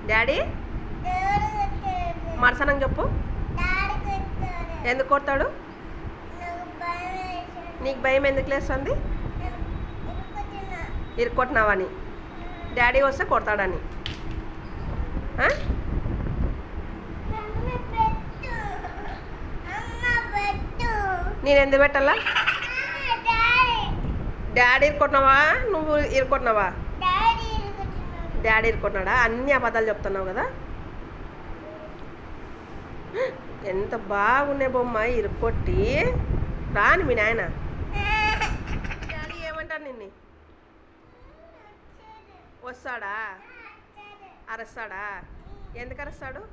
Daddy మరసనంగా చెప్పు. ఎందుకు కొడతాడు? నీకు భయం ఎందుకు లేస్తుంది? ఇరుక్కొట్టినావని, డాడీ వస్తే కొడతాడని. నేను ఎందుకు పెట్టాలా? డాడీ ఇరుక్కొట్టినావా? నువ్వు ఇరుక్కొట్టినావా? డాడీ ఇరుక్కొట్టినాడా? అన్ని అబద్ధాలు చెప్తున్నావు కదా. ఎంత బాగున్నాయి బొమ్మ, ఇరుక్కొట్టి రాని మీ నాయన. డాడీ ఏమంటాడు నిన్ను? వస్తాడా? అరుస్తాడా? ఎందుకు అరుస్తాడు?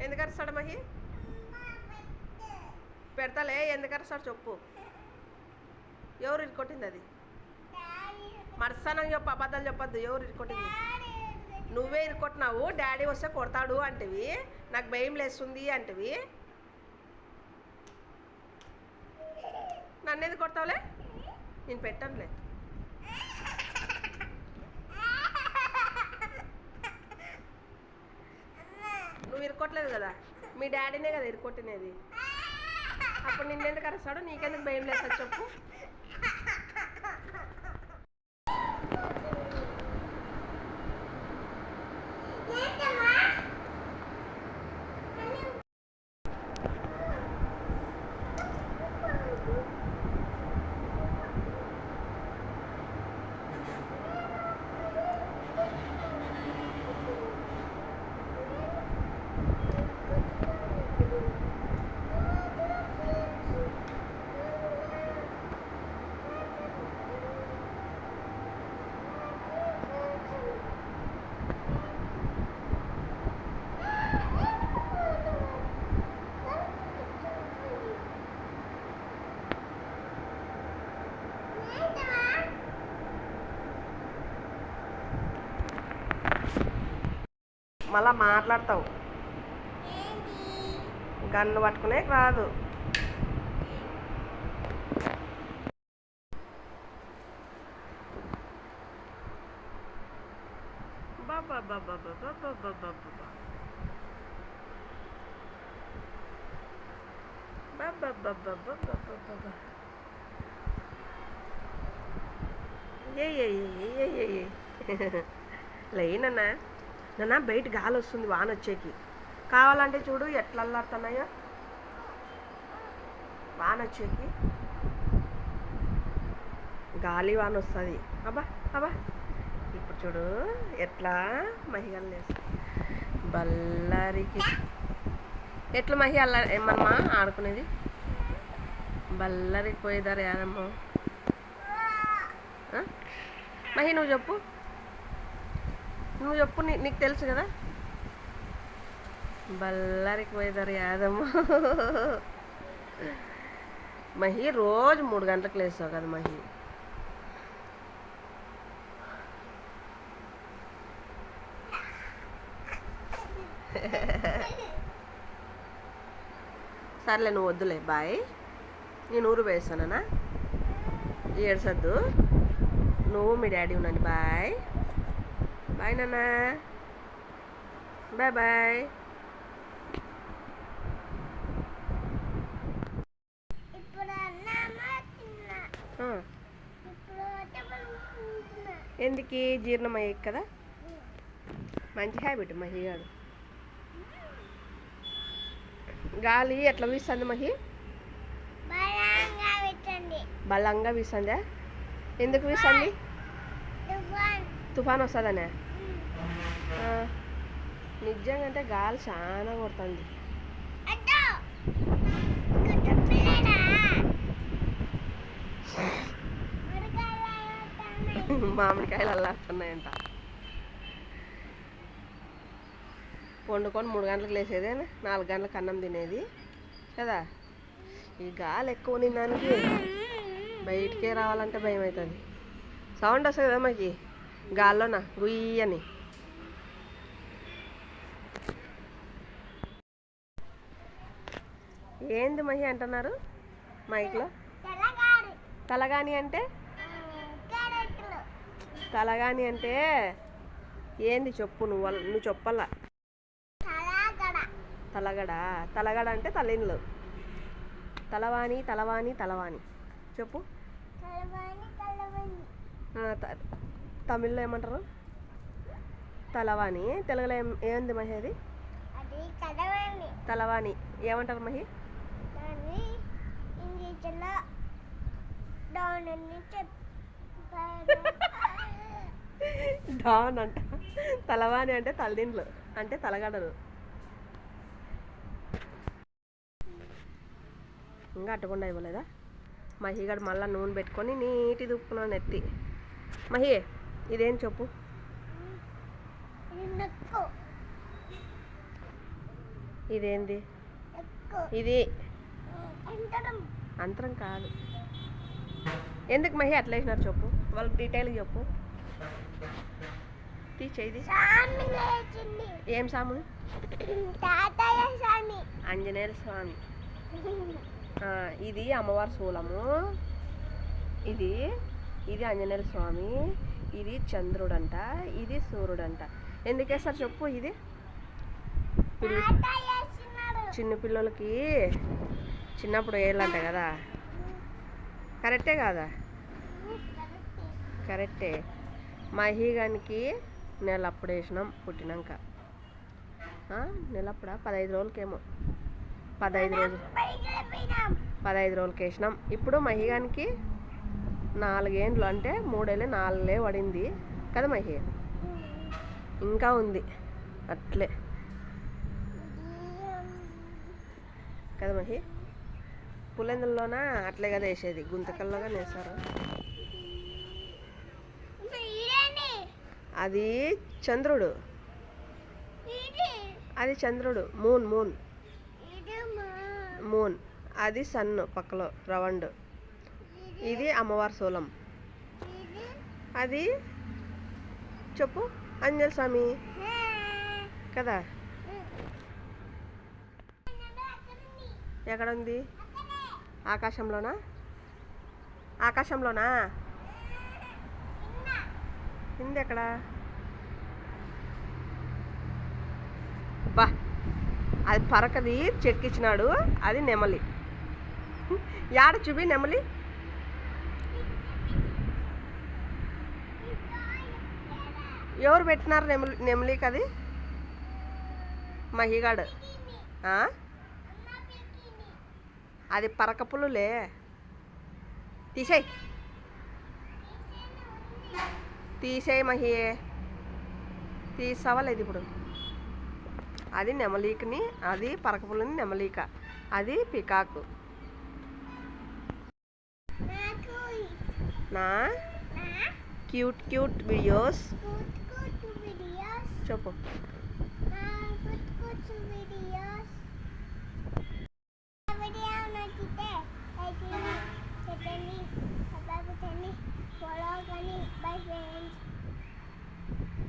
ఎందుకు అరుస్తాడు మహి? పెడతలే, ఎందుకు అరుస్తాడు చెప్పు. ఎవరు ఇరుక్కొట్టింది? అది మరసనంగా చెప్పు, అబద్ధాలు చెప్పద్దు. ఎవరు ఇరుక్కొట్టింది? నువ్వే ఇరుక్కొట్టినావు. డాడీ వస్తే కొడతాడు అంటవి, నాకు భయం లేస్తుంది అంటవి. నన్ను ఎందుకు కొడతావులే? నేను పెట్టనులే. నువ్వు ఇరుక్కొట్టలేదు కదా, మీ డాడీనే కదా ఇరుక్కొట్టినది. అప్పుడు నిన్నెందుకు అరుస్తాడు? నీకెందుకు భయం లేదు చెప్పు. మళ్ళా మాట్లాడతావు. గన్ను పట్టుకునే రాదు. బాబా బాబా బాబా బాబా బాబా బాబా బాబా బాబా. ఏ లేనన్నా నాన్న, బయట గాలి వస్తుంది వాన వచ్చేకి. కావాలంటే చూడు ఎట్లా అల్లాడుతున్నాయో వాన వచ్చేకి. గాలి వాన వస్తుంది. అబ్బా అబ్బా, ఇప్పుడు చూడు ఎట్లా మహిళలు వేస్తుంది బల్లారికి. ఎట్లా మహి అల్ల ఏమమ్మా ఆడుకునేది? బల్లారికి పోయేదారు యాదమ్మో. మహి నువ్వు చెప్పు, నువ్వు చెప్పు. నీకు తెలుసు కదా. బల్లారికి పోయేదారు యాదమ్మ. మహి రోజు 3 గంటలకు లేస్తావు కదా మహి. సర్లే నువ్వు వద్దులే, బాయ్. నేను ఊరు వేస్తానా? ఏడ్సద్దు. నువ్వు మీ డాడీ ఉండండి. బాయ్ బాయ్ నాన్న. Bye bye. ఎందుకు? జీర్ణమయ్యే కదా. మంచి హ్యాబిట్ మహి గారు. గాలి ఎట్లా వీస్తుంది మహి? బలంగా వీస్తుందా? ఎందుకు వీస్తుంది? తుఫాన్ వస్తుందనే. నిజంగా అంటే గాలి చాలా కొడుతుంది. మామిడికాయలు అల్లాడుతున్నాయంట. వండుకొని 3 గంటలకు లేసేదే, 4 గంటలకు అన్నం తినేది కదా. ఈ గాలి ఎక్కువ నిన్నానికి బయటికే రావాలంటే భయం అవుతుంది. సౌండ్ వస్తుంది కదా మాకి గాల్లోన గుయ్యని. ఏంది మహి అంటున్నారు మైక్లో? తలగాని అంటే తలగాని అంటే ఏంది చెప్పు, నువ్వు చెప్పాల. తలగడ. తలగడ అంటే తల్లిన్లు. తలవాణి తలవాణి తలవాణి చెప్పు. తమిళ్లో ఏమంటారు? తలవాణి. తెలుగులో ఏంది మహి అది? తలవాణి ఏమంటారు మహి? డాన్ అంట. తలవాణి అంటే తల్లిండ్లు అంటే తలగడలు. ఇంకా అట్టకుండా ఇవ్వలేదా? మహిగడు మళ్ళీ నూనె పెట్టుకొని నీటి దుప్పుకున్నాను ఎత్తి. మహి ఇదేం చెప్పు. ఇదేంది? ఇది అంతరం కాదు. ఎందుకు మహి అట్లా వేసినారు చెప్పు, వాళ్ళకి డీటెయిల్గా చెప్పు. తీసేది ఏం సాము? ఆంజనేయ స్వామి. ఇది అమ్మవారి శూలము. ఇది ఆంజనేయ స్వామి. ఇది చంద్రుడంట, ఇది సూర్యుడంట. ఎందుకు వేస్తారు చెప్పు? ఇది చిన్న పిల్లలకి చిన్నప్పుడు వేయాలంట కదా. కరెక్టే కాదా? కరెక్టే. మహిగానికి నెలప్పుడు వేసినాం పుట్టినాక. నెలప్పుడా 15 రోజులకేమో, 15 రోజులకి వేసినాం. ఇప్పుడు మహిగానికి 4 ఏండ్లు అంటే 3 ఏళ్ళే 4 పడింది కదా మహి. ఇంకా ఉంది అట్లే కదా మహి. పుల్లెందుల్లోన అట్లే కదా వేసేది, గుంతకల్లోగా వేస్తారు. అది చంద్రుడు. అది చంద్రుడు. మూన్. అది సన్ను పక్కలో రవండు. ఇది అమ్మవారి శూలం. అది చెప్పు ఆంజనేయ స్వామి కదా. ఎక్కడ ఉంది? ఆకాశంలోనా? ఆకాశంలోనా? కింద ఎక్కడ? బా, అది పరకది చెక్కిచ్చినాడు. అది నెమలి. యాడ చూపి నెమలి. ఎవరు పెట్టినారు నెమలికి? అది మహిగాడు. అది పరక పుల్లులే. తీసేయి మహి. తీసావా లేదు ఇప్పుడు? అది నెమలికని, అది పరక పుల్లని నెమలిక, అది పికాకు. నా క్యూట్ వీడియోస్ చెప్పు. Follow me, bye friends.